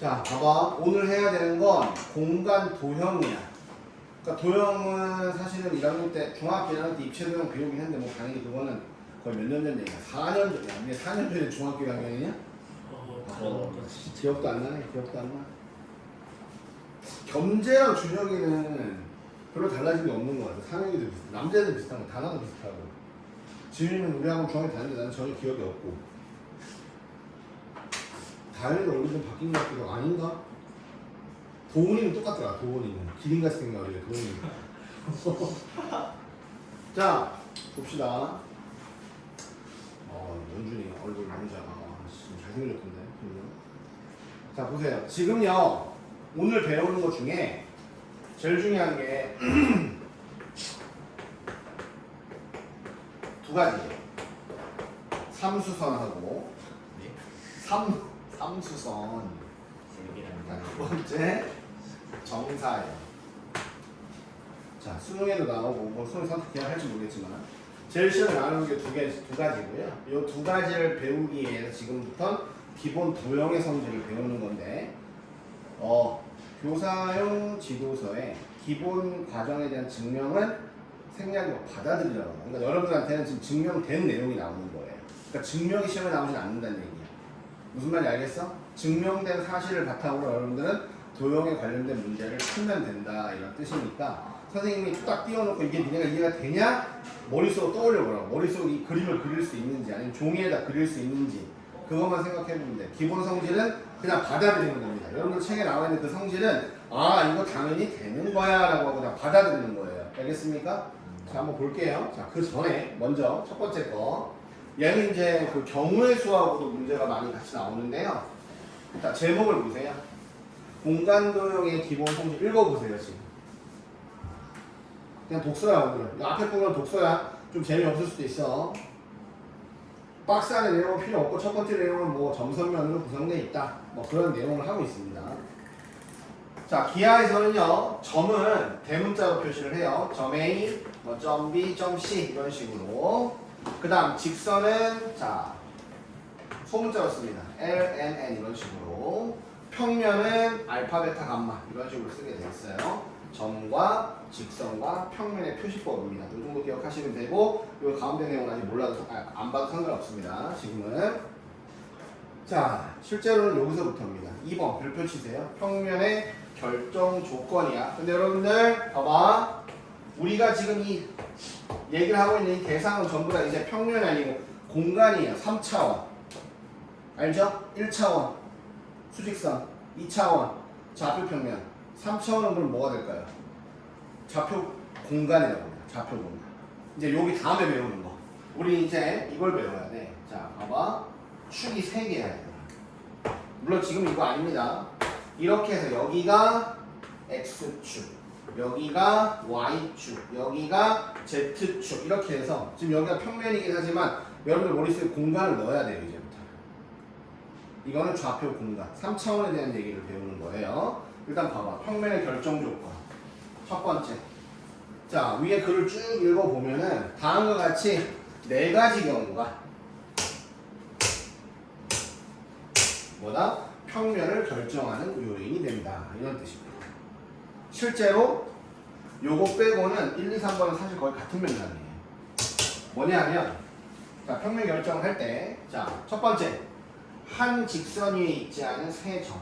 자, 봐봐. 오늘 해야 되는 건 공간 도형이야. 그러니까 도형은 사실은 1학년 때, 중학교 1학년 때 입체 도형 배우긴 했는데, 뭐 당연히 그거는 거의 몇 년 전 얘기야. 4년 전이야. 이게 4년 전에 중학교 1학년이냐? 기억도 안 나네. 기억도 안 나. 겸재랑 준혁이는 별로 달라진 게 없는 것 같아. 상혁이도 비슷해. 남자애들 비슷한 거, 단어도 비슷하고. 지윤이는 우리하고 중학교 다니는데 나는 전혀 기억이 없고. 다현이도 얼굴 좀 바뀐 것 같기도 하고. 아닌가? 도훈이는 똑같더라. 도훈이는 기린같이 생겨가지고 도훈이. 자, 봅시다. 연준이 얼굴 남자가 진짜 잘생겼던데. 자, 보세요. 지금요 오늘 배우는 것 중에 제일 중요한 게 두 가지예요. 삼수선하고 삼수선. 두 번째 정사예요. 자, 수능에도 나오고 뭐 수능 선택해야 할지 모르겠지만 제일 시험에 나오는 게 두 가지고요. 이 두 가지를 배우기 위해서 지금부터 기본 도형의 성질을 배우는 건데 교사용 지도서에 기본 과정에 대한 증명은 생략이고 받아들이라고. 그러니까 여러분들한테는 지금 증명된 내용이 나오는 거예요. 그러니까 증명이 시험에 나오진 않는다는 얘기야. 무슨 말인지 알겠어? 증명된 사실을 바탕으로 여러분들은 도형에 관련된 문제를 풀면 된다 이런 뜻이니까 선생님이 딱 띄워놓고 이게 니네가 이해가 되냐? 머릿속으로 떠올려보라고. 머릿속에 이 그림을 그릴 수 있는지 아니면 종이에다 그릴 수 있는지 그것만 생각해보면 돼. 기본 성질은 그냥 받아들이는 겁니다. 여러분들 책에 나와 있는 그 성질은 이거 당연히 되는 거야 라고 하고 그냥 받아들이는 거예요. 알겠습니까? 자, 한번 볼게요. 자, 그 전에 먼저 첫 번째 거 얘는 이제 그 경우의 수하고도 문제가 많이 같이 나오는데요. 자, 제목을 보세요. 공간도형의 기본 성질 읽어보세요. 지금 그냥 독서야. 오늘 앞에 부분은 독서야. 좀 재미없을 수도 있어. 박스 안에 내용은 필요 없고 첫 번째 내용은 뭐 점선면으로 구성되어 있다. 뭐 그런 내용을 하고 있습니다. 자, 기하에서는요 점은 대문자로 표시를 해요. 점 A, 뭐 점 B, 점 C 이런 식으로. 그 다음 직선은 자 소문자로 씁니다. L, N, N 이런 식으로. 평면은 알파, 베타, 감마 이런 식으로 쓰게 되어 있어요. 점과 직선과 평면의 표시법입니다. 이 정도 기억하시면 되고 이 가운데 내용은 아직 몰라도 안 봐도 상관없습니다. 지금은. 자, 실제로는 여기서부터입니다. 2번 별표 치세요. 평면의 결정 조건이야. 근데 여러분들 봐봐. 우리가 지금 이 얘기를 하고 있는 이 대상은 전부 다 이제 평면이 아니고 공간이에요. 3차원. 알죠? 1차원 수직선, 2차원 좌표 평면, 3차원은 그럼 뭐가 될까요? 좌표 공간이라고 합니다. 좌표 공간. 이제 여기 다음에 배우는 거. 우리 이제 이걸 배워야 돼. 자, 봐봐. 축이 3개야. 물론 지금 이거 아닙니다. 이렇게 해서 여기가 X축, 여기가 Y축, 여기가 Z축 이렇게 해서 지금 여기가 평면이긴 하지만 여러분들 머릿속에 공간을 넣어야 돼요. 이제부터. 이거는 좌표 공간, 3차원에 대한 얘기를 배우는 거예요. 일단 봐봐. 평면의 결정 조건. 첫 번째. 자, 위에 글을 쭉 읽어보면은 다음과 같이 4가지 경우가 뭐다? 평면을 결정하는 요인이 된다. 이런 뜻입니다. 실제로 요거 빼고는 1, 2, 3번은 사실 거의 같은 맥락이에요. 뭐냐면 자, 평면 결정을 할 때 자, 첫 번째. 한 직선 위에 있지 않은 세 점.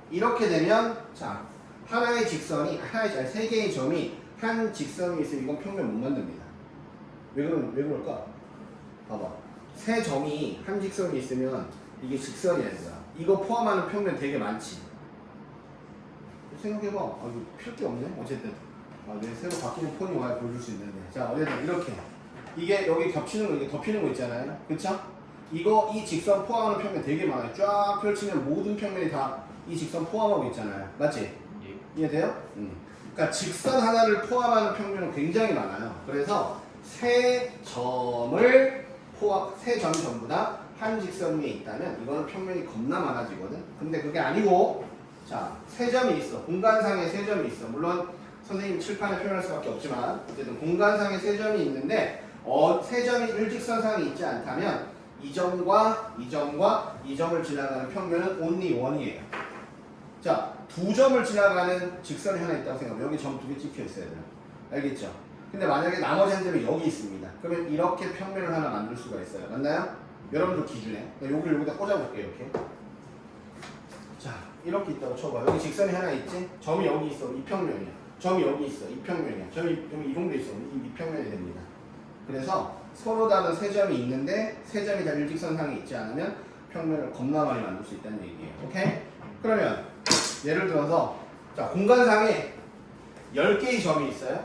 이렇게 되면 자, 하나의 직선이 세 개의 점이 한 직선 위에 있으면 이건 평면 못 만듭니다. 왜 그럴까? 봐봐. 세 점이 한 직선 위에 있으면 이게 직선이 아니라 이거 포함하는 평면 되게 많지. 생각해봐. 이거 필요 게 없네. 어쨌든 내 새로 바뀌는 폰이 와야 보여줄 수 있는데. 자, 어쨌든 이렇게 이게 여기 겹치는 거 이게 덮이는 거 있잖아요. 그쵸? 이 직선 포함하는 평면 되게 많아요. 쫙 펼치면 모든 평면이 다 이 직선 포함하고 있잖아요. 맞지? 예. 이해돼요? 그러니까 직선 하나를 포함하는 평면은 굉장히 많아요. 그래서 세 점이 전부 다 한 직선 위에 있다면 이거는 평면이 겁나 많아지거든. 근데 그게 아니고 자, 세 점이 있어. 공간상에 세 점이 있어. 물론 선생님 칠판에 표현할 수밖에 없지만 어쨌든 공간상에 세 점이 있는데 세 점이 일직선상에 있지 않다면 이 점과 이 점과 이 점을 지나가는 평면은 only one이에요. 자, 두 점을 지나가는 직선이 하나 있다고 생각하면 여기 점 두 개 찍혀 있어야 돼요. 알겠죠? 근데 만약에 나머지 한 점이 여기 있습니다. 그러면 이렇게 평면을 하나 만들 수가 있어요. 맞나요? 여러분들 기준에. 여기를 여기다 꽂아볼게요. 이렇게. 자, 이렇게 있다고 쳐봐. 여기 직선이 하나 있지? 점이 여기 있어. 이 평면이야. 점이 여기 있어. 이 평면이야. 점이 여기 이동돼 있어. 이 평면이 됩니다. 그래서 서로 다른 세 점이 있는데 세 점이 다 일직선상에 있지 않으면 평면을 겁나 많이 만들 수 있다는 얘기예요. 오케이? 그러면 예를 들어서 자, 공간상에 10개의 점이 있어요.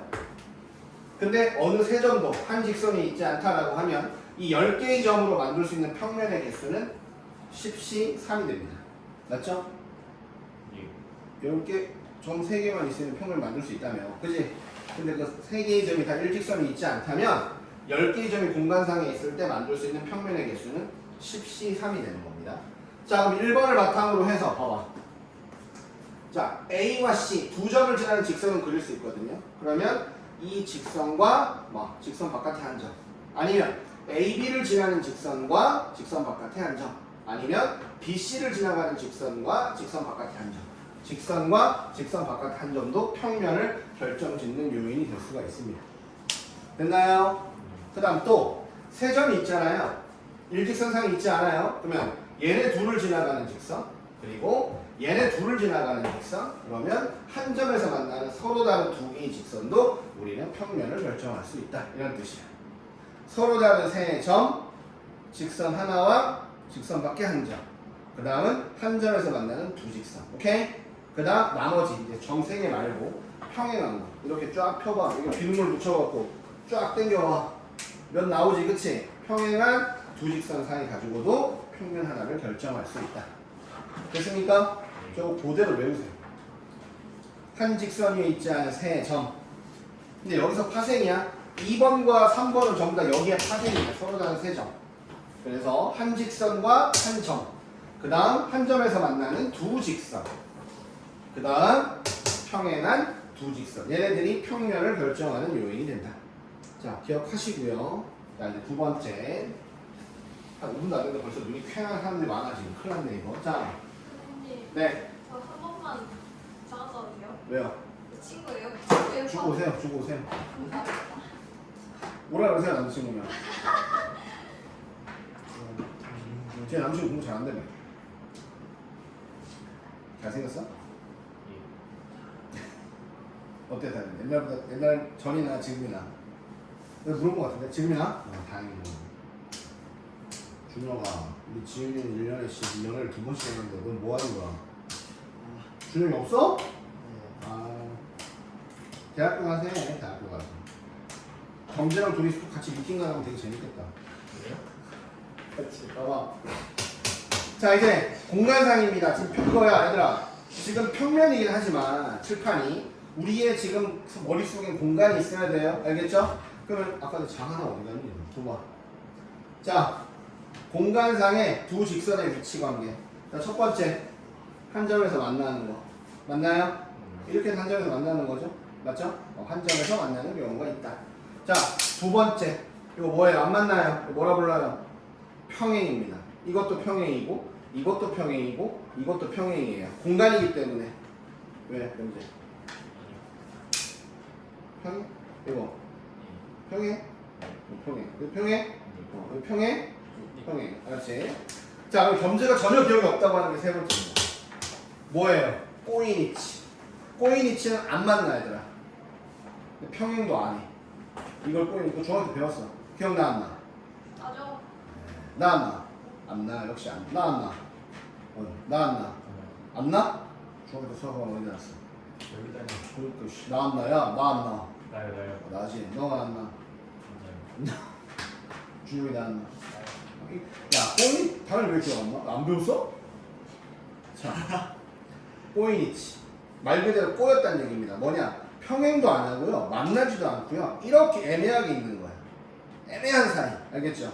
근데 어느 세 점도 한 직선이 있지 않다라고 하면 이 10개의 점으로 만들 수 있는 평면의 개수는 10시 3이 됩니다. 맞죠? 10개, 점 3개만 있으면 평면을 만들 수 있다며. 그지? 근데 그 3개의 점이 다 일직선이 있지 않다면 10개의 점이 공간상에 있을 때 만들 수 있는 평면의 개수는 10시 3이 되는 겁니다. 자, 그럼 1번을 바탕으로 해서 봐봐. 자, A와 C 두 점을 지나는 직선은 그릴 수 있거든요. 그러면 이 직선과 직선 바깥에 한 점, 아니면 AB를 지나는 직선과 직선 바깥에 한 점, 아니면 BC를 지나가는 직선과 직선 바깥에 한 점, 직선과 직선 바깥에 한 점도 평면을 결정짓는 요인이 될 수가 있습니다. 됐나요? 그 다음 또 세 점이 있잖아요. 일직선상이 있지 않아요? 그러면 얘네 둘을 지나가는 직선, 그리고 얘네 둘을 지나가는 직선, 그러면 한 점에서 만나는 서로 다른 두 개의 직선도 우리는 평면을 결정할 수 있다. 이런 뜻이야. 서로 다른 세 점, 직선 하나와 직선 밖에 한 점. 그 다음은 한 점에서 만나는 두 직선. 오케이? 그 다음 나머지 이제 점 세 개 말고 평행한 거. 이렇게 쫙 펴봐. 이거 비름을 붙여갖고 쫙 당겨봐. 몇 나오지, 그치? 평행한 두 직선 사이 가지고도 평면 하나를 결정할 수 있다. 됐습니까? 저거 그대로 외우세요. 한 직선 위에 있지 않은 세 점. 근데 여기서 파생이야. 2번과 3번은 전부 다 여기에 파생이야. 서로 다른 세 점. 그래서 한 직선과 한 점. 그 다음 한 점에서 만나는 두 직선. 그 다음 평행한 두 직선. 얘네들이 평면을 결정하는 요인이 된다. 자, 기억하시고요. 자, 이제 두 번째. 한 5분도 안 됐는데 벌써 눈이 쾌한 사람들이 많아 지금. 큰일 났네 이거. 자, 선생님, 네. 저 한 번만 전화도 돼요? 왜요? 그 친구예요? 친구예요? 주고 오세요. 주고 오세요. 감사합니다. 오라 그러세요 남자친구면. 제 남자친구 공부 잘한다며. 잘생겼어? 어때 다른? 옛날 전이나 지금이나? 내가 물어본 것 같은데 지금이나? 다행이네. 준혁아, 우리 지훈이는 1년에 연애를 2번씩 했는데 넌 뭐 하는 거야? 준혁이 없어? 대학교 가세. 대학교 가서 경재랑 둘이 같이 미팅 가면 되게 재밌겠다. 그래요? 같이 봐봐. 자, 이제 공간상입니다. 지금 이거야 얘들아. 지금 평면이긴 하지만 칠판이 우리의 지금 머릿속에 공간이 있어야 돼요. 알겠죠? 그러면 아까 장 하나 어디 갔니? 봐봐. 자, 공간상의 두 직선의 위치 관계. 자, 첫 번째 한 점에서 만나는 거 맞나요? 이렇게 한 점에서 만나는 거죠. 맞죠? 한 점에서 만나는 경우가 있다. 자, 두 번째 이거 뭐예요? 안 만나요? 이거 뭐라 불러요? 평행입니다. 이것도 평행이고 이것도 평행이고 이것도 평행이에요. 공간이기 때문에. 왜? 현재 평행? 이거 평행? 평행. 이거 평행? 이거 평행? 평행. 알았지? 자, 그럼 겸재가 전혀 기억이 없다고 하는 게 세 번째입니다. 뭐예요? 꼬이니치. 꼬이니치는 안 만나 얘들아. 평행도 안 해. 이걸 꼬이니치. 이거 중학교 때 배웠어. 기억나 안 나? 나죠? 나 안 나? 안 나. 역시 안 나. 나 안 나? 나 안 나? 안 나? 중학교 때 수학하면 어디 났어? 여기다가 그러니까 나 안 나야? 나 안 나? 나요. 나지. 너가 안 나? 준혁이 나 안 나? 야, 꼬이 당연히 왜 기억 안 나? 안 배웠어? 자, 꼬이니치 말 그대로 꼬였다는 얘기입니다. 뭐냐? 평행도 안 하고요, 만나지도 않고요, 이렇게 애매하게 있는 거예요. 애매한 사이, 알겠죠?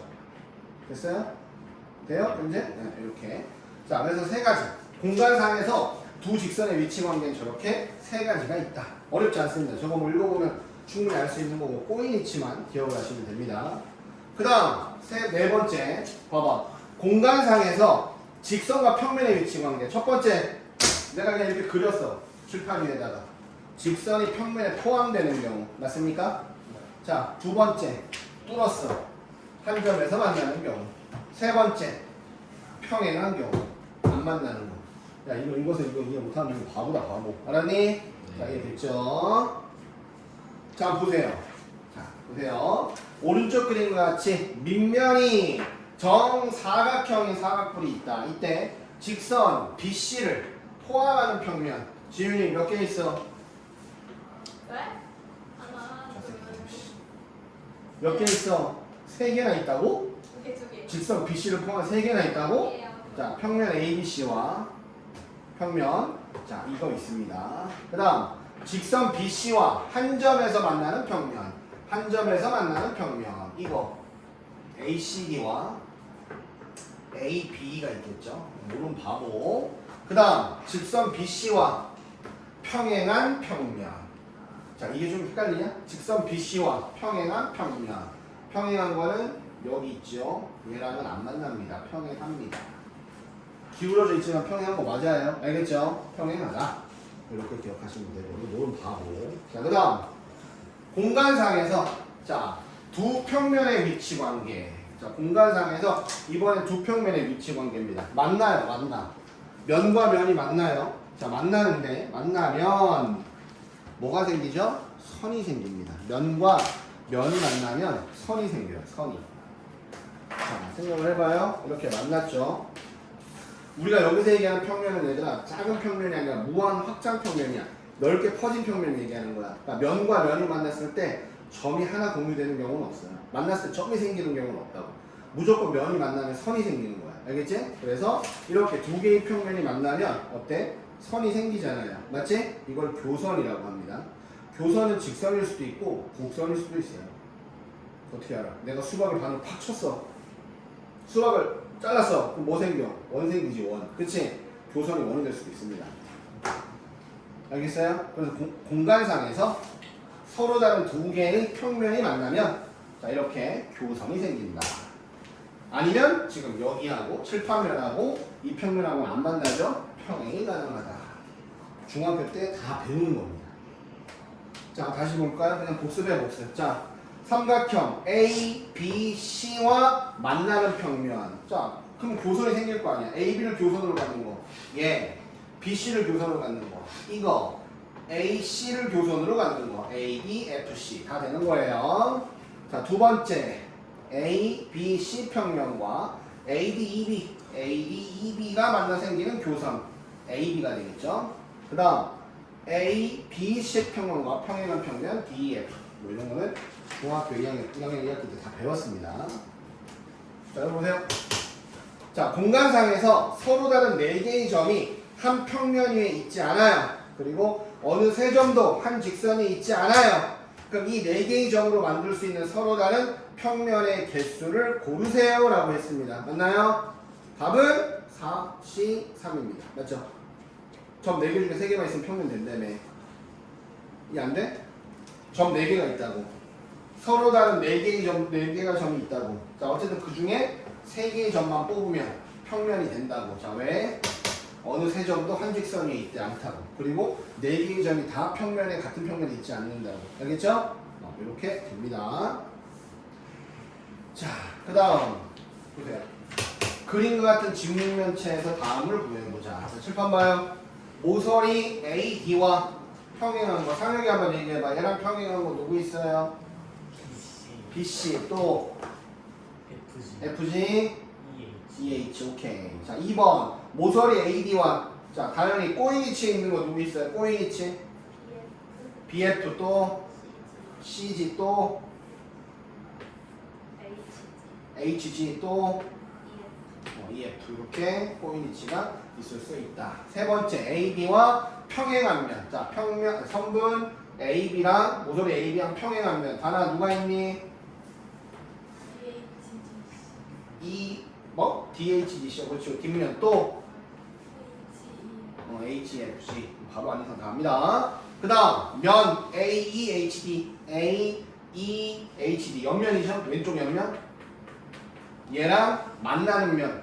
됐어요? 돼요? 이제 네, 이렇게. 자, 그래서 세 가지. 공간상에서 두 직선의 위치 관계는 저렇게 세 가지가 있다. 어렵지 않습니다. 저거 뭐 읽어보면 충분히 알 수 있는 거고 꼬이니치만 기억을 하시면 됩니다. 그 다음 네 번째 봐봐. 공간상에서 직선과 평면의 위치 관계. 첫 번째 내가 그냥 이렇게 그렸어. 칠판 위에다가 직선이 평면에 포함되는 경우 맞습니까? 자, 두 번째 뚫었어. 한 점에서 만나는 경우. 세 번째 평행한 경우 안 만나는 거. 야 이것을 이거 이해 못하면 이거 바보다 바보. 알았니? 자 이해됐죠? 자 보세요. 자 보세요. 오른쪽 그림과 같이 밑면이 정사각형인 사각뿔이 있다. 이때 직선 BC를 포함하는 평면. 지윤이 몇 개 있어? 왜? 하나, 몇 개 있어? 3개나 있다고? 두 개. 직선 BC를 포함한 3개나 있다고? 예. 자, 평면 ABC와 평면 자 이거 있습니다. 그 다음 직선 BC와 한 점에서 만나는 평면. 한 점에서 만나는 평면. 이거 ACD와 AB가 있겠죠. 모르는 바보. 그 다음 직선 BC와 평행한 평면. 자 이게 좀 헷갈리냐? 직선 BC와 평행한 평면. 평행한 거는 여기 있죠. 얘랑은 안 만납니다. 평행합니다. 기울어져 있지만 평행한 거 맞아요. 알겠죠? 평행하다. 이렇게 기억하시면 되고. 이거 모르는 바보. 자 그 다음 공간상에서 자 두 평면의 위치 관계. 자 공간상에서 이번엔 두 평면의 위치 관계입니다. 만나요. 만나. 면과 면이 만나요. 자 만나는데 만나면 뭐가 생기죠? 선이 생깁니다. 면과 면이 만나면 선이 생겨요. 선이. 자 생각을 해봐요. 이렇게 만났죠. 우리가 여기서 얘기하는 평면은 얘들아 작은 평면이 아니라 무한 확장 평면이야. 넓게 퍼진 평면을 얘기하는 거야. 그러니까 면과 면이 만났을 때 점이 하나 공유되는 경우는 없어요. 만났을 때 점이 생기는 경우는 없다고. 무조건 면이 만나면 선이 생기는 거야. 알겠지? 그래서 이렇게 두 개의 평면이 만나면 어때? 선이 생기잖아요. 맞지? 이걸 교선이라고 합니다. 교선은 직선일 수도 있고 곡선일 수도 있어요. 어떻게 알아? 내가 수박을 반으로 팍 쳤어. 수박을 잘랐어. 그럼 뭐 생겨? 원 생기지 원. 그치? 교선이 원이 될 수도 있습니다. 알겠어요? 그래서 공간상에서 서로 다른 두 개의 평면이 만나면 자 이렇게 교선이 생긴다. 아니면 지금 여기하고 칠판면하고 이 평면하고 안 만나죠? 평행이 가능하다. 중학교 때 다 배우는 겁니다. 자 다시 볼까요? 그냥 복습해 복습. 자 삼각형 A, B, C와 만나는 평면. 자 그럼 교선이 생길 거 아니야. A, B를 교선으로 갖는 거. 예. B, C를 교선으로 갖는 거. 이거 A, C를 교선으로 갖는 거. A, B, F, C 다 되는 거예요. 자 두 번째 A, B, C 평면과 A, D, E, B A, D, E, B가 만나 생기는 교선 A, B가 되겠죠. 그 다음 A, B, C 평면과 평행한 평면 D, F 뭐 이런 거는 중학교 2학년 2학기 때 다 배웠습니다. 자 여러분 보세요. 자 공간상에서 서로 다른 4개의 점이 한 평면 위에 있지 않아요. 그리고 어느 세 점도 한 직선이 있지 않아요. 그럼 이 4개의 점으로 만들 수 있는 서로 다른 평면의 개수를 고르세요 라고 했습니다. 맞나요? 답은 4, C, 3입니다. 맞죠? 점 4개 중에 3개만 있으면 평면 된다며. 이게 안 돼? 점 4개가 있다고. 서로 다른 4개가 점이 있다고. 자 어쨌든 그 중에 3개의 점만 뽑으면 평면이 된다고. 자 왜? 어느 세 점도 한 직선 위에 있지 않다고. 그리고 4개의 점이 다 평면에 같은 평면에 있지 않는다고. 알겠죠? 이렇게 됩니다. 자, 그 다음 보세요. 그림과 같은 직육면체에서 다음을 구해보자. 자, 칠판 봐요. 모서리 AD와 평행한 거. 상혁이 한번 얘기해봐. 얘랑 평행한 거 누구 있어요? BC 또 FG EH 오케이. 자 2번 모서리 AD와 자 당연히 꼬인위치에 있는 거 누구 있어요? 꼬인위치 BF 또 CG 또 HG 또 EF 이렇게 꼬인위치가 있을 수 있다. 세 번째 AB와 평행한 면. 자 평면 선분 AB랑 모서리 AB랑 평행한 면. 단아 누가 있니? 뭐? DHGC 그렇죠. 뒷면 또 HFC 바로 안 이상 다 합니다. 그 다음 면 AEHD AEHD 옆면이죠. 왼쪽 옆면 얘랑 만나는 면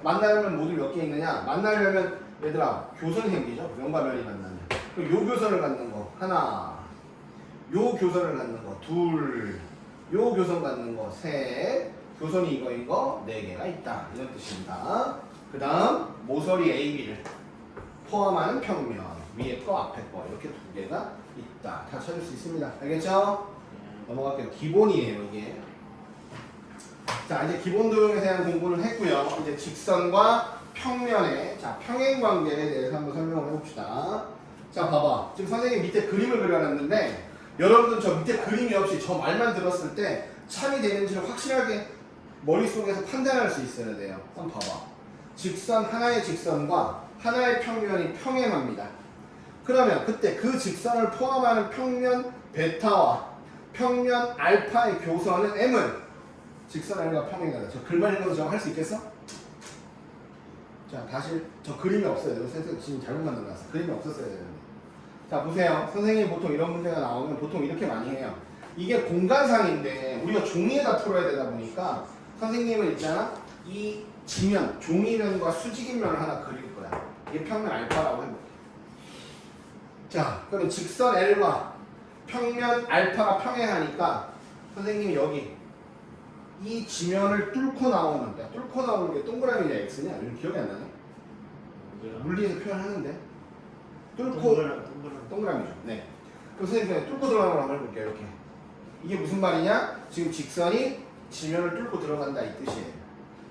모두 몇 개 있느냐? 만나려면 얘들아 교선이 생기죠. 면과 면이 만나면. 그럼 요 교선을 갖는 거 하나, 요 교선을 갖는 거 둘, 요 교선 갖는 거 셋, 교선이 이거인 거 네 개가 있다 이런 뜻입니다. 그 다음 모서리 AB를 포함하는 평면 위에 거 앞에 거 이렇게 두 개가 있다. 다 찾을 수 있습니다. 알겠죠? 넘어갈게요. 기본이에요 이게. 자 이제 기본 도형에 대한 공부를 했고요. 이제 직선과 평면의 자 평행 관계에 대해서 한번 설명을 해봅시다. 자 봐봐. 지금 선생님 밑에 그림을 그려놨는데 여러분들 저 밑에 그림이 없이 저 말만 들었을 때 참이 되는지를 확실하게 머릿속에서 판단할 수 있어야 돼요. 한번 봐봐. 직선 하나의 직선과 하나의 평면이 평행합니다. 그러면 그때 그 직선을 포함하는 평면 베타와 평면 알파의 교선은 M은 직선 L과 평행하다. 저 글만 읽어서 저거 할 수 있겠어? 자 다시 저 그림이 없어요. 선생님 지금 잘못 만들어놨어. 그림이 없었어야 되는데. 자 보세요. 선생님이 보통 이런 문제가 나오면 보통 이렇게 많이 해요. 이게 공간상인데 우리가 종이에다 풀어야 되다 보니까 선생님은 있잖아 이 지면, 종이면과 수직인면을 하나 그릴 거야. 이게 평면 알파라고 해볼게. 자 그러면 직선 L과 평면 알파가 평행하니까 선생님이 여기 이 지면을 뚫고 나오는 게 동그라미냐 X냐? 이런 기억이 안 나네. 물리에서 표현하는데 뚫고 동그라미죠. 네. 그럼 선생님 그냥 뚫고 들어가는 걸 한번 해볼게요. 이렇게. 이게 무슨 말이냐? 지금 직선이 지면을 뚫고 들어간다 이 뜻이에요.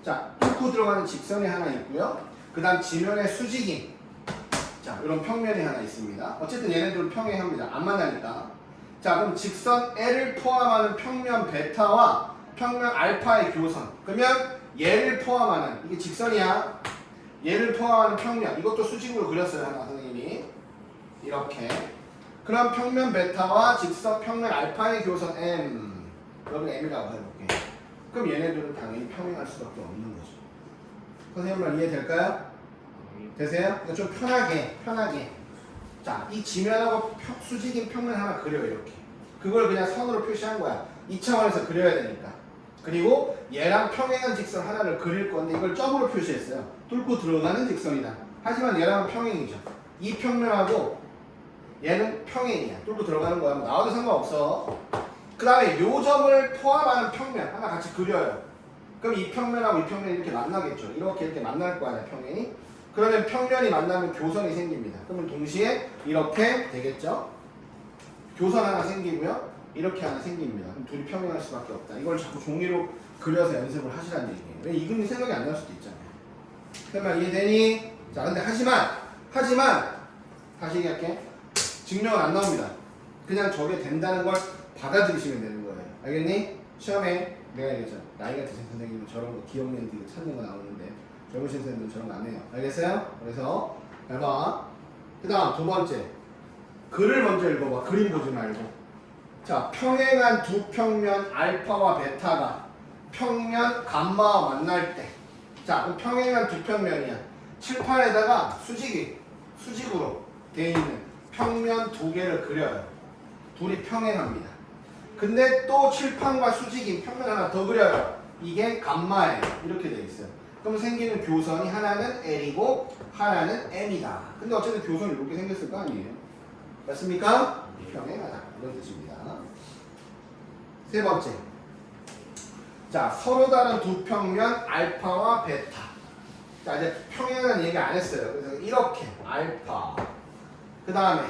자, 뚫고 들어가는 직선이 하나 있고요. 그 다음 지면의 수직인 자, 이런 평면이 하나 있습니다. 어쨌든 얘네들은 평행합니다. 안 만나니까. 자, 그럼 직선 L을 포함하는 평면 베타와 평면 알파의 교선. 그러면 얘를 포함하는 이게 직선이야. 얘를 포함하는 평면. 이것도 수직으로 그렸어요. 하나 선생님이. 이렇게. 그럼 평면 베타와 직선 평면 알파의 교선 M. 여기 M이라고 해볼게. 그럼 얘네들은 당연히 평행할 수밖에 없는 거죠. 선생님 말 이해될까요? 되세요? 그러니까 좀 편하게. 자, 이 지면하고 수직인 평면 하나 그려요. 이렇게. 그걸 그냥 선으로 표시한 거야. 이 차원에서 그려야 되니까. 그리고 얘랑 평행한 직선 하나를 그릴 건데 이걸 점으로 표시했어요. 뚫고 들어가는 직선이다. 하지만 얘랑은 평행이죠. 이 평면하고 얘는 평행이야. 뚫고 들어가는 거야. 뭐 나와도 상관없어. 그 다음에 요 점을 포함하는 평면 하나 같이 그려요. 그럼 이 평면하고 이 평면이 이렇게 만나겠죠. 이렇게 만날 거 아니야 평면이. 그러면 평면이 만나면 교선이 생깁니다. 그러면 동시에 이렇게 되겠죠. 교선 하나 생기고요. 이렇게 하나 생깁니다. 그럼 둘이 평행할 수밖에 없다. 이걸 자꾸 종이로 그려서 연습을 하시라는 얘기예요. 왜 이 그림이 생각이 안 날 수도 있잖아요. 설마 이해되니? 자, 근데 하지만 다시 얘기할게. 증명은 안 나옵니다. 그냥 저게 된다는 걸 받아들이시면 되는 거예요. 알겠니? 시험에 내가 얘기했잖아. 나이가 드신 선생님은 저런 거 기억력 되게 찾는 거 나오는데 젊으신 선생님은 저런 거 안 해요. 알겠어요? 그래서 잘 봐. 그 다음 두 번째. 글을 먼저 읽어봐. 그림 보지 말고. 자, 평행한 두 평면 알파와 베타가 평면 감마와 만날 때. 자, 그럼 평행한 두 평면이야. 칠판에다가 수직으로 되어 있는 평면 두 개를 그려요. 둘이 평행합니다. 근데 또 칠판과 수직인 평면 하나 더 그려요. 이게 감마예요. 이렇게 되어 있어요. 그럼 생기는 교선이 하나는 L이고 하나는 M이다. 근데 어쨌든 교선이 이렇게 생겼을 거 아니에요? 맞습니까? 평행하다. 이런 뜻입니다. 세 번째. 자, 서로 다른 두 평면 알파와 베타. 자, 이제 평행은 얘기 안 했어요. 그래서 이렇게 알파. 그 다음에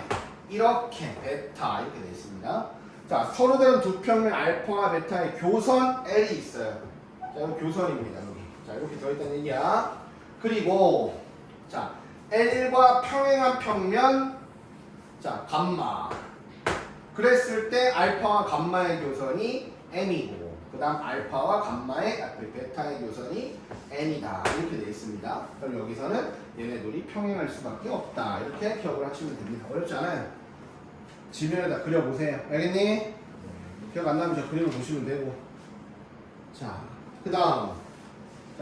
이렇게 베타. 이렇게 되어 있습니다. 자, 서로 다른 두 평면 알파와 베타의 교선 L이 있어요. 자, 이거 교선입니다. 여기. 자, 이렇게 들어있다는 얘기야. 그리고 자, L과 평행한 평면 자, 감마. 그랬을 때 알파와 감마의 교선이 M이고 그 다음 알파와 감마의 베타의 교선이 N이다. 이렇게 되어 있습니다. 그럼 여기서는 얘네들이 평행할 수밖에 없다. 이렇게 기억을 하시면 됩니다. 어렵지 않아요. 지면에다 그려보세요. 알겠니? 기억 안 나면 저 그림을 보시면 되고. 자, 그 다음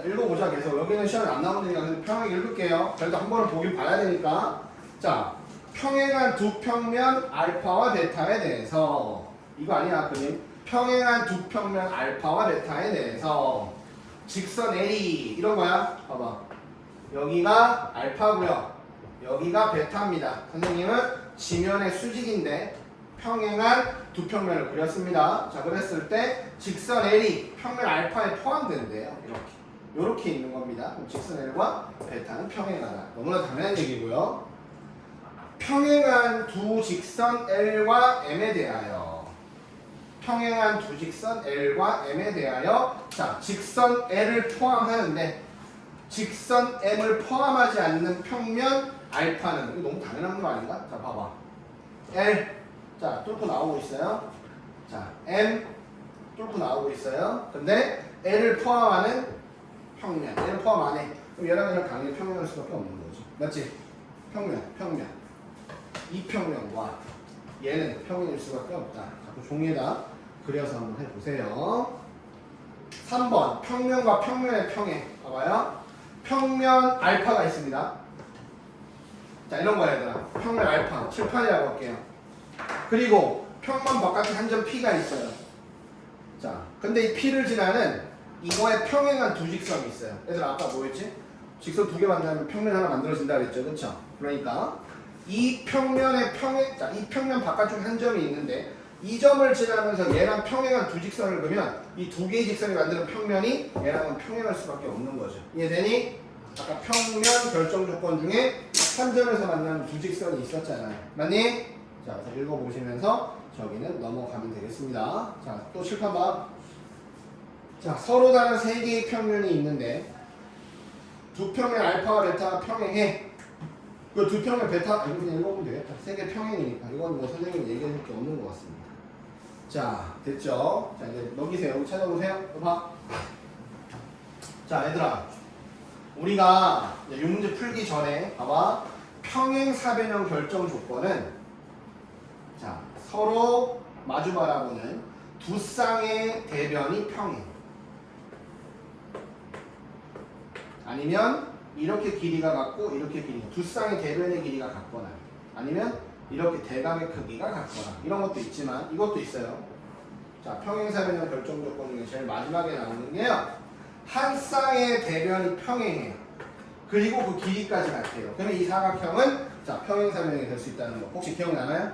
읽어보자. 계속 여기는 시험에 안 나오니까 편하게 읽을게요. 그래도 한 번은 보긴 봐야 되니까. 자, 평행한 두 평면 알파와 베타에 대해서 이거 아니야 그림. 평행한 두 평면 알파와 베타에 대해서 직선 L이 이런 거야. 봐봐. 여기가 알파고요. 여기가 베타입니다. 선생님은 지면의 수직인데 평행한 두 평면을 그렸습니다. 자, 그랬을 때 직선 L이 평면 알파에 포함된대요. 이렇게 있는 겁니다. 그럼 직선 L과 베타는 평행하다. 너무나 당연한 얘기고요. 평행한 두 직선 L과 M에 대하여 평행한 두 직선 L과 M에 대하여 자, 직선 L을 포함하는데 직선 M을 포함하지 않는 평면 알파는 이거 너무 당연한 거 아닌가? 자, 봐봐. L 자, 뚫고 나오고 있어요. 자, M 뚫고 나오고 있어요. 근데 L을 포함하는 평면, L을 포함 안 해. 그럼 얘랑 당연히 평면할 수밖에 없는 거죠. 맞지? 평면. 이 평면과 얘는 평면일 수밖에 없다. 자꾸 종이에다 그려서 한번 해보세요. 3번 평면과 평면의 평행. 봐봐요. 평면 알파가 있습니다. 자, 이런 거야 얘들아. 평면 알파 칠판이라고 할게요. 그리고 평면 바깥에 한 점 P가 있어요. 자, 근데 이 P를 지나는 이거에 평행한 두 직선이 있어요. 얘들아 아까 뭐였지? 직선 두 개 만나면 평면 하나 만들어진다 그랬죠, 그렇죠? 그러니까 이 평면의 평행, 자, 이 평면 바깥쪽에 한 점이 있는데 이 점을 지나면서 얘랑 평행한 두 직선을 그으면 이 두 개의 직선이 만드는 평면이 얘랑은 평행할 수밖에 없는 거죠. 이해되니? 아까 평면 결정 조건 중에 한 점에서 만나는 두 직선이 있었잖아요. 맞니? 자, 그래서 읽어보시면서 저기는 넘어가면 되겠습니다. 자, 또 칠판 봐. 자, 서로 다른 세 개의 평면이 있는데 두 평면 알파와 베타가 평행해. 그 두 평면 베타, 이거 그냥 읽어보면 되겠다. 세 개 평행이니까. 이건 뭐 선생님이 얘기해 줄 게 없는 것 같습니다. 자, 됐죠? 자, 이제 넘기세요. 여기 찾아보세요. 봐. 자, 얘들아. 우리가 이 문제 풀기 전에 봐봐. 평행사변형 결정 조건은 자, 서로 마주 바라보는 두 쌍의 대변이 평행. 아니면 이렇게 길이가 같고 이렇게 길이가 두 쌍의 대변의 길이가 같거나 아니면 이렇게 대각의 크기가 같거나 이런 것도 있지만 이것도 있어요. 자, 평행사변형 결정 조건 중에 제일 마지막에 나오는 게요. 한 쌍의 대변이 평행해요. 그리고 그 길이까지 같아요. 그러면 이 사각형은 자, 평행사변형이 될 수 있다는 거 혹시 기억나나요?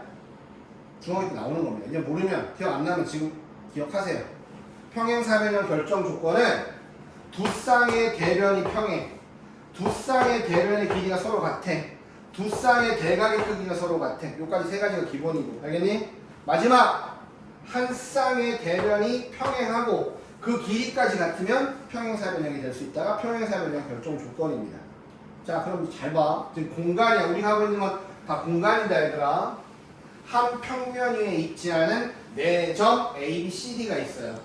중학교 때 나오는 겁니다. 이제 모르면 기억 안 나면 지금 기억하세요. 평행사변형 결정 조건은 두 쌍의 대변이 평행. 두 쌍의 대변의 길이가 서로 같아. 두 쌍의 대각의 크기가 서로 같아. 여기까지 세 가지가 기본이고. 알겠니? 마지막 한 쌍의 대변이 평행하고 그 길이까지 같으면 평행사변형이 될 수 있다가 평행사변형 결정 조건입니다. 자, 그럼 잘 봐. 지금 공간이야. 우리가 하고 있는 건 다 공간이다 얘들아. 한 평면 위에 있지 않은 네 점 A, B, C, D가 있어요.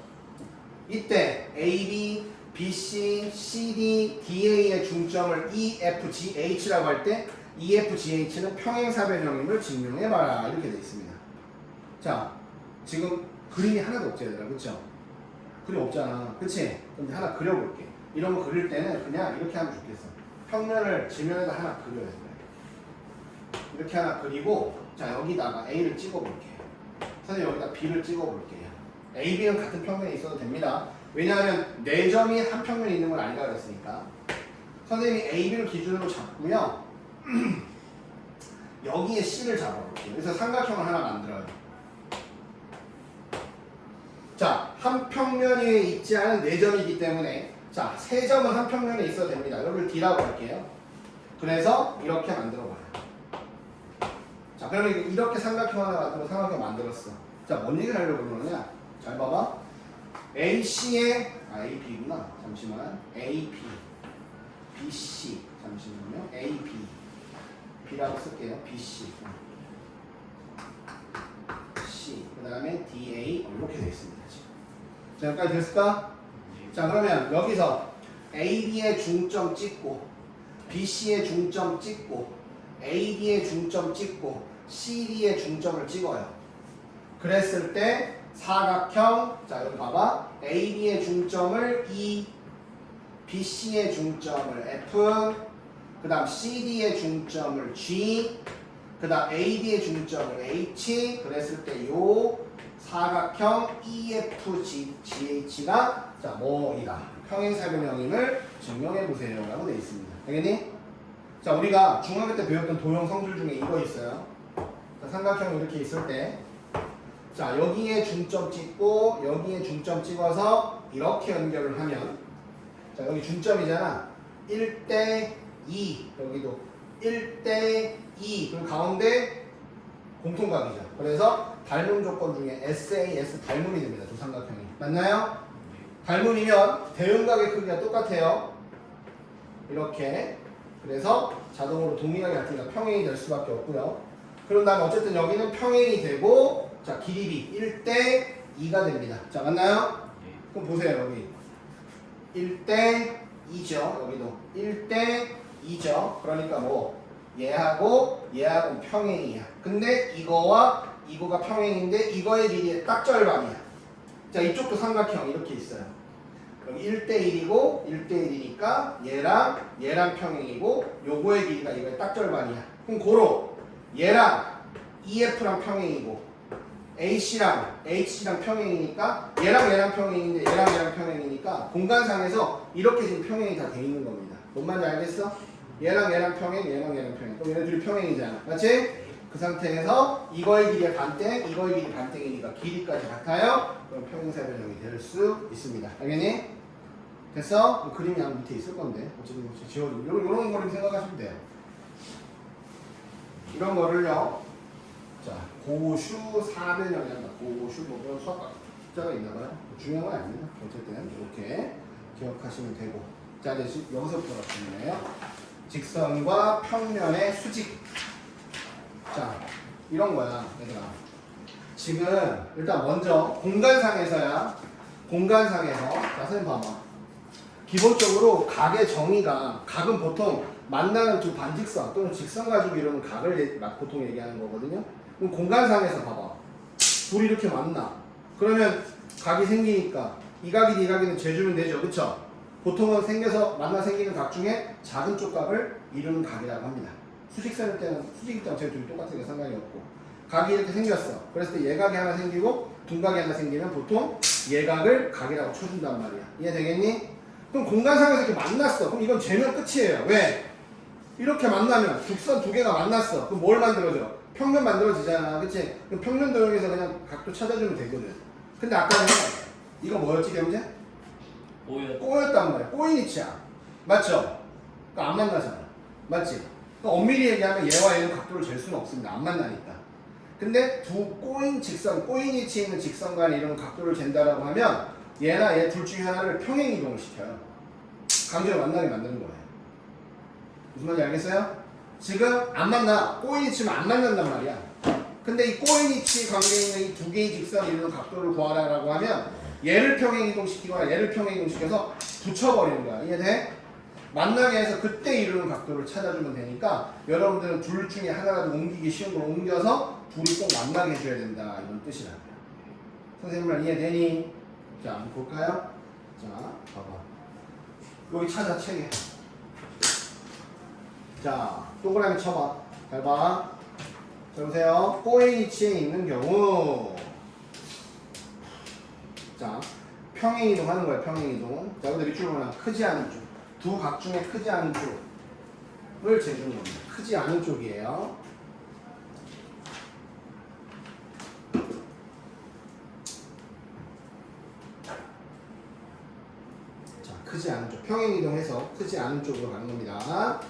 이때 A, B, B, C, C, D, D, A의 중점을 E, F, G, H라고 할 때 E, F, G, H는 평행사변형임을 증명해봐라. 이렇게 돼 있습니다. 자, 지금 그림이 하나도 없지 얘들아. 그쵸? 그림 없잖아. 그치? 그럼 이제 하나 그려볼게. 이런 거 그릴 때는 그냥 이렇게 하면 좋겠어. 평면을 지면에다 하나 그려야 돼. 이렇게 하나 그리고 자, 여기다가 A를 찍어볼게요. 선생님 여기다 B를 찍어볼게요. A, B는 같은 평면에 있어도 됩니다. 왜냐하면 네 점이 한 평면에 있는 걸 알다 그랬으니까. 선생님이 A, B를 기준으로 잡고요. 여기에 C를 잡아볼게요. 그래서 삼각형을 하나 만들어요. 자, 한 평면 위에 있지 않은 네 점이기 때문에 자, 세 점은 한 평면에 있어도 됩니다. 여기를 D라고 할게요. 그래서 이렇게 만들어봐요. 자, 그러면 이렇게 삼각형 하나 만들어 삼각형 만들었어. 자, 뭔 얘기를 하려고 그러느냐? 잘 봐봐. AC의 AB구나. 잠시만. AB, BC. 잠시만요. AB, B라고 쓸게요. BC, C. 그 다음에 DA 이렇게 되어 있습니다. 지금. 자, 여기까지 됐을까? 자, 그러면 여기서 AB의 중점 찍고, BC의 중점 찍고, AD의 중점 찍고, CD의 중점을 찍어요. 그랬을 때 사각형, 자 여기 봐봐. AB의 중점을 E, BC의 중점을 F, 그 다음 CD의 중점을 G, 그 다음 AD의 중점을 H. 그랬을 때 요 사각형 EFGH가 자 뭐이다. 평행사변형임을 증명해보세요 라고 되어 있습니다. 알겠니? 자, 우리가 중학교 때 배웠던 도형 성질 중에 이거 있어요. 자, 삼각형이 이렇게 있을 때, 자, 여기에 중점 찍고 여기에 중점 찍어서 이렇게 연결을 하면, 자, 여기 중점이잖아. 1대 2, 여기도 1대 2, 그리고 가운데 공통각이죠. 그래서 닮음 조건 중에 SAS 닮음이 됩니다. 두 삼각형이. 맞나요? 닮음이면 대응각의 크기가 똑같아요. 이렇게. 그래서 자동으로 동일하게 같으니까 평행이 될 수밖에 없고요. 그런 다음에 어쨌든 여기는 평행이 되고, 자, 길이비 1대 2가 됩니다. 자, 맞나요? 그럼 보세요. 여기 1대 2죠. 여기도 1대 2죠. 그러니까 뭐 얘하고 얘하고 평행이야. 근데 이거와 이거가 평행인데 이거의 길이의 딱 절반이야. 자, 이쪽도 삼각형 이렇게 있어요. 여기 1대1이고 1대1이니까 얘랑 평행이고 요거의 길이가 이거의 딱 절반이야. 그럼 고로 얘랑 EF랑 평행이고 AC랑 HC랑 평행이니까 얘랑 평행인데 얘랑 평행이니까 공간상에서 이렇게 지금 평행이 다 돼 있는 겁니다. 뭔 말인지 알겠어? 얘랑 평행, 얘랑 평행. 그럼 얘네 둘이 평행이잖아. 맞지? 그 상태에서 이거의 길이가 반땡, 이거의 길이 반땡이니까 길이까지 같아요. 그럼 평행사변형이 될 수 있습니다. 알겠니? 됐어? 그림이 양 밑에 있을 건데 어쨌든 지워주고 이런 거를 생각하시면 돼요. 이런 거를요. 자, 고슈 사변형이 한다. 고슈 뭐 그런 수학자가 있나봐요. 중요한 건 아닙니다. 어쨌든 이렇게 기억하시면 되고. 자, 이제 여기서부터 같은데요. 직선과 평면의 수직. 자, 이런 거야, 얘들아. 지금 일단 먼저 공간상에서야. 공간상에서. 자, 선생님 봐봐. 기본적으로 각의 정의가, 각은 보통 만나는 두 반직선 또는 직선 가지고 이루는 각을 보통 얘기하는 거거든요. 그럼 공간상에서 봐봐. 둘이 이렇게 만나. 그러면 각이 생기니까 이 각이 이 각이는 재주면 되죠. 그쵸? 보통은 만나 생기는 각 중에 작은 쪽 각을 이루는 각이라고 합니다. 수직선일 때는 수직일 때는 제 둘이 똑같으니까 상관이 없고. 각이 이렇게 생겼어. 그랬을 때 예각이 하나 생기고 둔각이 하나 생기면 보통 예각을 각이라고 쳐준단 말이야. 이해되겠니? 그럼 공간상에서 이렇게 만났어. 그럼 이건 재면 끝이에요. 왜? 이렇게 만나면 직선 두 개가 만났어. 그럼 뭘 만들어져? 평면 만들어지잖아. 그치? 그럼 평면 도형에서 그냥 각도 찾아주면 되거든. 근데 아까는 이거 뭐였지, 경제? 꼬였단 말이야. 꼬인 위치야. 맞죠? 그러니까 안 만나잖아. 맞지? 그러니까 엄밀히 얘기하면 얘와 얘는 각도를 잴 수는 없습니다. 안 만나니까. 근데 두 꼬인 직선, 꼬인 위치에 있는 직선 간에 이런 각도를 잰다라고 하면 얘나 얘 둘 중에 하나를 평행 이동을 시켜요. 강제로 만나게 만드는 거예요. 무슨 말인지 알겠어요? 지금 안 만나. 꼬인 위치면 안 만난단 말이야. 근데 이 꼬인 위치 관계에 있는 이 두 개의 직선이 이루는 각도를 구하라라고 하면 얘를 평행 이동시키거나 얘를 평행 이동시켜서 붙여버리는 거야. 이해돼? 만나게 해서 그때 이루는 각도를 찾아주면 되니까 여러분들은 둘 중에 하나라도 옮기기 쉬운 걸 옮겨서 둘이 꼭 만나게 해줘야 된다. 이런 뜻이라고요. 선생님 말 이해되니? 자, 한번 볼까요? 자, 봐봐. 여기 찾아, 책에. 자, 동그라미 쳐봐. 잘 봐. 자, 보세요. 꼬인 위치에 있는 경우. 자, 평행이동 하는 거예요. 평행이동. 자, 근데 밑줄을 보면 크지 않은 쪽. 두 각 중에 크지 않은 쪽을 재주는 겁니다. 크지 않은 쪽이에요. 자, 크지 않은 쪽. 평행이동해서 크지 않은 쪽으로 가는 겁니다.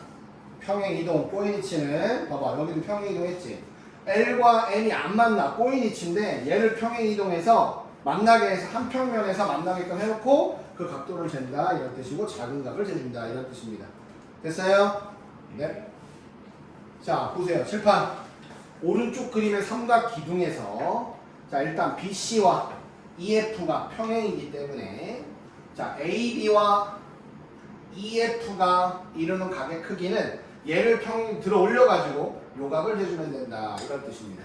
평행이동, 꼬인 위치는 봐봐. 여기도 평행이동했지. L과 N이 안 만나. 꼬인 위치인데 얘를 평행이동해서 만나게 해서 한 평면에서 만나게끔 해놓고 그 각도를 잰다 이런 뜻이고 작은 각을 재준다 이런 뜻입니다. 됐어요? 네. 자, 보세요. 칠판. 오른쪽 그림의 삼각 기둥에서 자, 일단 BC와 EF가 평행이기 때문에 자, AB와 EF가 이루는 각의 크기는 얘를 평행 들어 올려가지고 요각을 재주면 된다 이런 뜻입니다.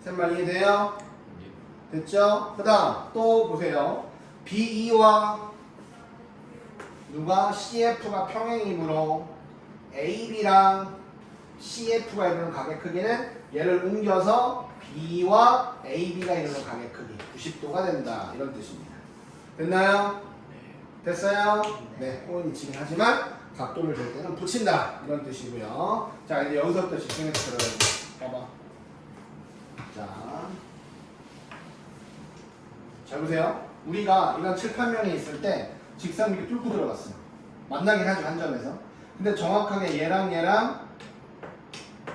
셋말 이해돼요? 됐죠? 그 다음 또 보세요. BE와 누가 CF가 평행이므로 AB랑 CF가 이루는 각의 크기는 얘를 옮겨서 B와 AB가 이루는 각의 크기 90도가 된다 이런 뜻입니다. 됐나요? 됐어요? 네, 꼬인이 치긴 하지만 각도를 줄 때는 붙인다 이런 뜻이고요. 자, 이제 여기서부터 집중해서 들어요. 봐봐. 자, 잘 보세요. 우리가 이런 칠판면이 있을 때 직선 이렇게 뚫고 들어갔어. 만나긴 하죠, 한 점에서. 근데 정확하게 얘랑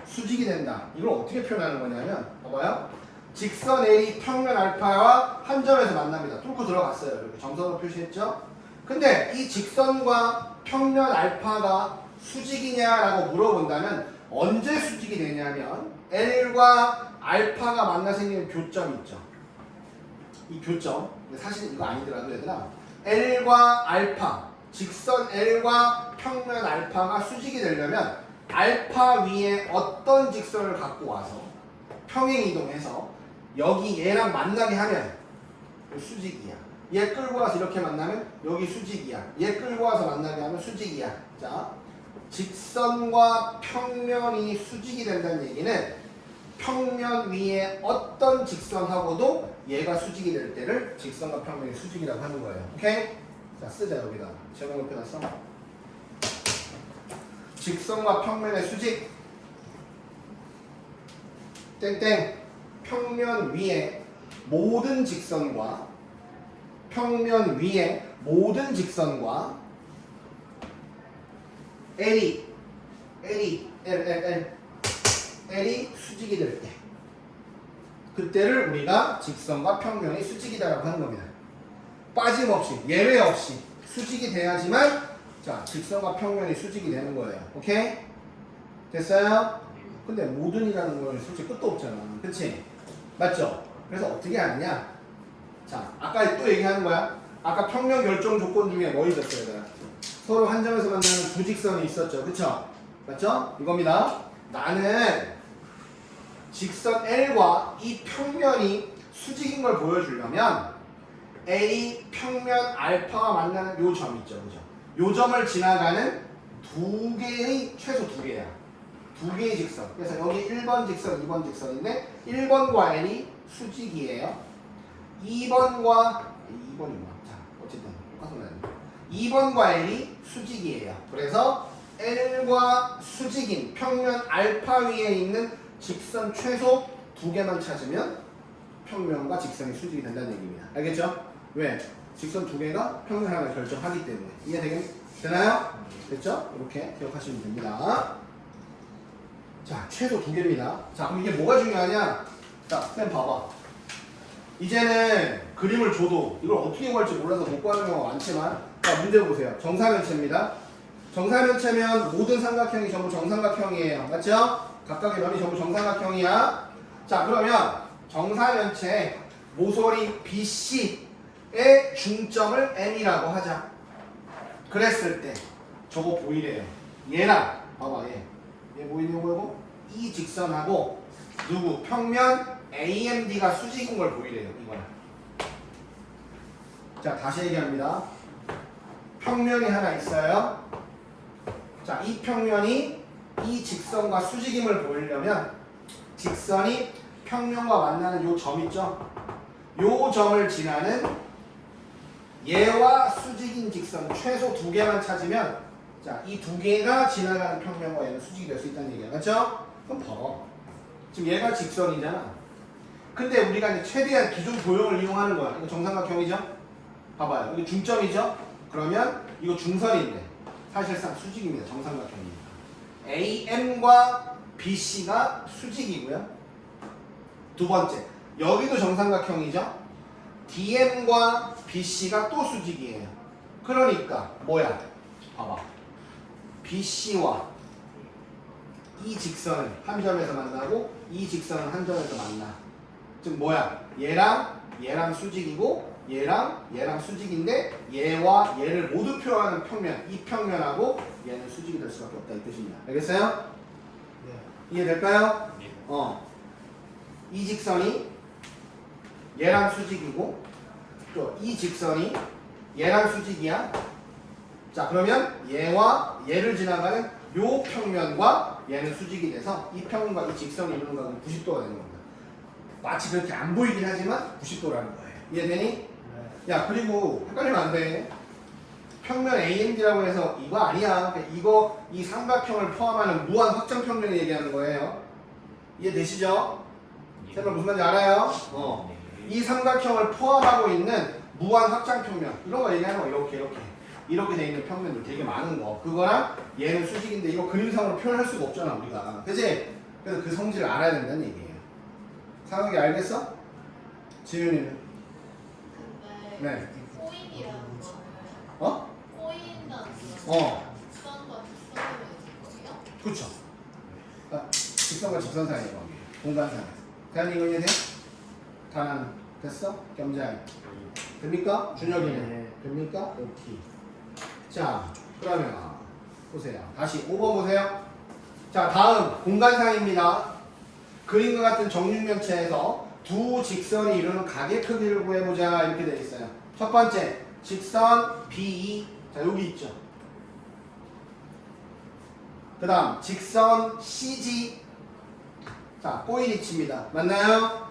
수직이 된다. 이걸 어떻게 표현하는 거냐면, 봐봐요. 직선 A이 평면 알파와 한 점에서 만납니다. 뚫고 들어갔어요. 이렇게 점선으로 표시했죠? 근데 이 직선과 평면 알파가 수직이냐라고 물어본다면 언제 수직이 되냐면 L과 알파가 만나 생기는 교점이 있죠. 이 교점, 근데 사실 이거 아니더라도 얘들아, L과 알파, 직선 L과 평면 알파가 수직이 되려면 알파 위에 어떤 직선을 갖고 와서 평행 이동해서 여기 얘랑 만나게 하면 수직이야. 얘 끌고 와서 이렇게 만나면 여기 수직이야. 얘 끌고 와서 만나게 하면 수직이야. 자, 직선과 평면이 수직이 된다는 얘기는 평면 위에 어떤 직선하고도 얘가 수직이 될 때를 직선과 평면이 수직이라고 하는 거예요. 오케이? 자, 쓰자 여기다. 제목 옆에다 써. 직선과 평면의 수직. 땡땡. 평면 위에 모든 직선과 L이 수직이 될 때, 그때를 우리가 직선과 평면이 수직이다라고 하는 겁니다. 빠짐없이, 예외 없이 수직이 돼야지만 자, 직선과 평면이 수직이 되는 거예요. 오케이? 됐어요? 근데 모든이라는 건 솔직히 끝도 없잖아. 그치? 맞죠? 그래서 어떻게 하느냐? 자, 아까 또 얘기하는 거야. 아까 평면 결정 조건 중에 뭐 있었어요, 얘들아? 서로 한 점에서 만나는 두 직선이 있었죠. 그쵸? 맞죠? 이겁니다. 나는 직선 L과 이 평면이 수직인 걸 보여주려면 A 평면 알파가 만나는 요 점 있죠. 그죠? 요 점을 지나가는 최소 두 개야. 두 개의 직선. 그래서 여기 1번 직선, 2번 직선인데 1번과 L이 수직이에요. 2번인가? 자, 어쨌든 똑같은 거예요. 2번과 L이 수직이에요. 그래서 L과 수직인 평면 알파 위에 있는 직선 최소 두 개만 찾으면 평면과 직선이 수직이 된다는 얘기입니다. 알겠죠? 왜? 직선 두 개가 평면 하나를 결정하기 때문에. 이해되나요? 됐죠? 이렇게 기억하시면 됩니다. 자, 최소 두 개입니다. 자, 그럼 이게 뭐가 중요하냐? 자, 쌤 봐봐. 이제는 그림을 줘도 이걸 어떻게 구할지 몰라서 못 구하는 경우가 많지만, 자, 문제 보세요. 정사면체입니다. 정사면체면 모든 삼각형이 전부 정삼각형이에요. 맞죠? 각각의 면이 전부 정삼각형이야. 자, 그러면 정사면체 모서리 BC의 중점을 M이라고 하자. 그랬을 때 저거 보이래요. 얘랑 봐봐, 얘 보이냐고? 이 직선하고 누구? 평면 AMD가 수직인 걸 보이래요. 이거는. 자, 다시 얘기합니다. 평면이 하나 있어요. 자, 이 평면이 이 직선과 수직임을 보이려면 직선이 평면과 만나는 요 점 있죠? 요 점을 지나는 얘와 수직인 직선 최소 두 개만 찾으면 자, 이 두 개가 지나가는 평면과 얘는 수직이 될 수 있다는 얘기야. 맞죠? 그럼 봐봐. 지금 얘가 직선이잖아. 근데 우리가 이제 최대한 기존 도형을 이용하는 거야. 이거 정삼각형이죠? 봐봐요. 이거 중점이죠? 그러면 이거 중선인데 사실상 수직입니다. 정삼각형입니다. AM과 BC가 수직이고요. 두 번째, 여기도 정삼각형이죠? DM과 BC가 또 수직이에요. 그러니까 뭐야? 봐봐. BC와 이 직선은 한 점에서 만나고 이 직선은 한 점에서 만나. 즉 뭐야? 얘랑 수직이고 얘랑 수직인데 얘와 얘를 모두 표현하는 평면, 이 평면하고 얘는 수직이 될 수밖에 없다 이 뜻입니다. 알겠어요? 네. 이해될까요? 네. 이 직선이 얘랑 수직이고 또 이 직선이 얘랑 수직이야. 자, 그러면 얘와 얘를 지나가는 요 평면과 얘는 수직이 돼서 이 평면과 이 직선이 이루는 각은 90도가 되는 겁니다. 마치 그렇게 안 보이긴 하지만 90도라는 거예요. 이해되니? 네. 야, 그리고 헷갈리면 안 돼. 평면 AMD라고 해서 이거 아니야. 이거 이 삼각형을 포함하는 무한 확장 평면을 얘기하는 거예요. 이해되시죠? 제가 무슨 말인지 알아요? 이 삼각형을 포함하고 있는 무한 확장 평면 이런 거 얘기하는 거 이렇게 돼 있는 평면들 되게 많은 거 그거랑 얘는 수직인데 이거 그림상으로 표현할 수가 없잖아 우리가 그치? 그래서 그 성질을 알아야 된다는 얘기예요. 상욱이 알겠어? 지윤이는? 근데 네. 코인이라는 거는 어? 코인이라는 어. 거는 직선과 직선으로 있는 거예요? 그쵸. 직선과 직선 사이의 관계 공간상에서 대한이 이거 이해돼? 단한 됐어? 겸자해 됩니까? 준혁이는? 됩니까? 오케이. 자 그러면 보세요. 다시 5번 보세요. 자 다음 공간상입니다. 그림과 같은 정육면체에서 두 직선이 이루는 각의 크기를 구해보자 이렇게 되어 있어요. 첫 번째 직선 BE 자 여기 있죠. 그 다음 직선 CG 자 꼬인위치입니다. 맞나요?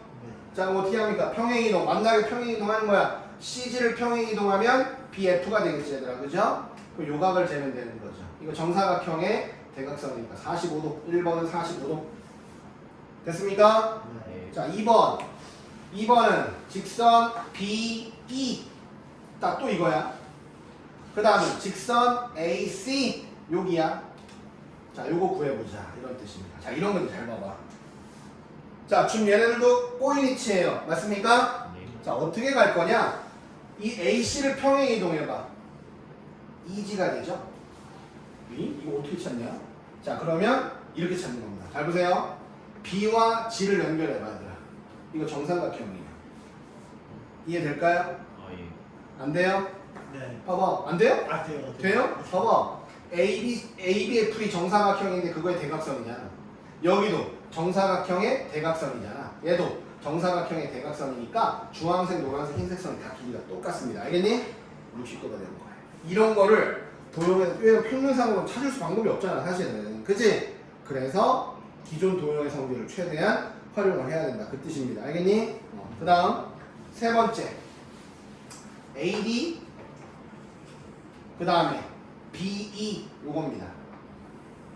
자 그럼 어떻게 합니까? 평행이동 만나게 평행이동 하는 거야. CG를 평행이동하면 BF가 되겠지 얘들아 그죠? 그럼 요각을 재면 되는 거죠. 이거 정사각형의 대각선이니까 45도 1번은 45도 됐습니까? 네. 자 2번은 직선 BE 딱 또 이거야. 그 다음은 직선 AC 여기야. 자 요거 구해보자 이런 뜻입니다. 자 이런 건데 잘 봐봐. 자 지금 얘네들도 꼬인위치예요. 맞습니까? 네. 자 어떻게 갈 거냐? 이 AC를 평행 이동해봐. EG가 되죠? 이거 어떻게 찾냐? 자 그러면 이렇게 찾는 겁니다. 잘 보세요. B와 G를 연결해봐 얘들아. 이거 정삼각형이에요. 이해될까요? 예. 안 돼요? 네. 봐봐 안 돼요? 아, 돼요. 돼요? 봐봐 ABF이 정사각형인데 그거의 대각선이잖아. 여기도 정사각형의 대각선이잖아. 얘도 정사각형의 대각선이니까 주황색, 노란색, 흰색 선이 다 길이가 똑같습니다. 알겠니? 60도가 되는 거예요. 이런 거를 도형의 평면상으로 찾을 수 방법이 없잖아 사실은. 그치? 그래서 기존 도형의 성질을 최대한 활용을 해야 된다 그 뜻입니다. 알겠니? 그 다음 세 번째 AD 그 다음에 BE 요겁니다.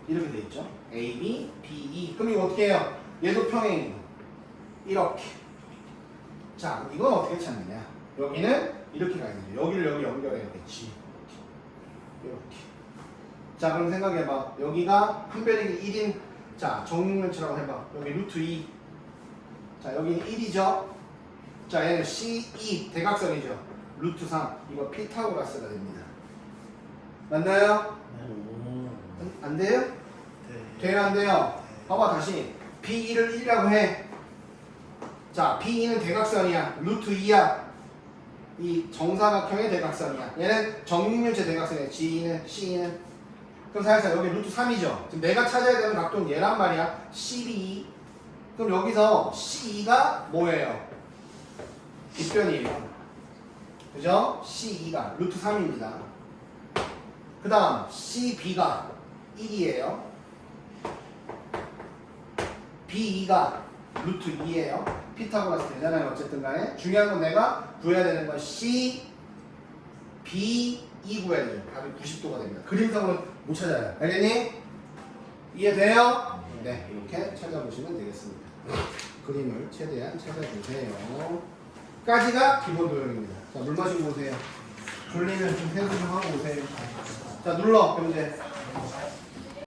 이렇게 돼 있죠. AB, BE. 그럼 이거 어떻게 해요? 얘도 평행이고 이렇게. 자, 그럼 이건 어떻게 찾느냐? 여기는 이렇게 가야 되죠. 여기를 여기 연결해야겠지. 이렇게. 자, 그럼 생각해봐. 여기가 한 변의 1인 자 정육면체라고 해봐. 여기 루트 2. 자, 여기는 1이죠. 자, 얘는 CE 대각선이죠. 루트 3. 이거 피타고라스가 됩니다. 맞나요? 안 돼요? 네. 돼요 안 돼요? 봐봐 다시 B2를 1이라고 해. 자 B2는 대각선이야. 루트 2야. 이 정사각형의 대각선이야. 얘는 정육면체 대각선이야. G는 C는. 그럼 사실상 여기 루트 3이죠. 지금 내가 찾아야 되는 각도는 얘란 말이야. CB. 그럼 여기서 C2가 뭐예요? 뒷변이에요. 그죠? C2가 루트 3입니다. 그 다음 CB가 1이에요. B2가 루트 2예요. 피타고라스 되잖아요. 어쨌든 간에 중요한 건 내가 구해야 되는 건 C, B, 2 구해야 되죠. 답이 90도가 됩니다. 그림상으로 못 찾아요. 알겠니? 이해돼요? 네, 이렇게 찾아보시면 되겠습니다. 그림을 최대한 찾아주세요. 까지가 기본 도형입니다. 자, 물 마시고 오세요. 졸리면 좀 세수 좀 하고 오세요. 자, 눌러, 경제.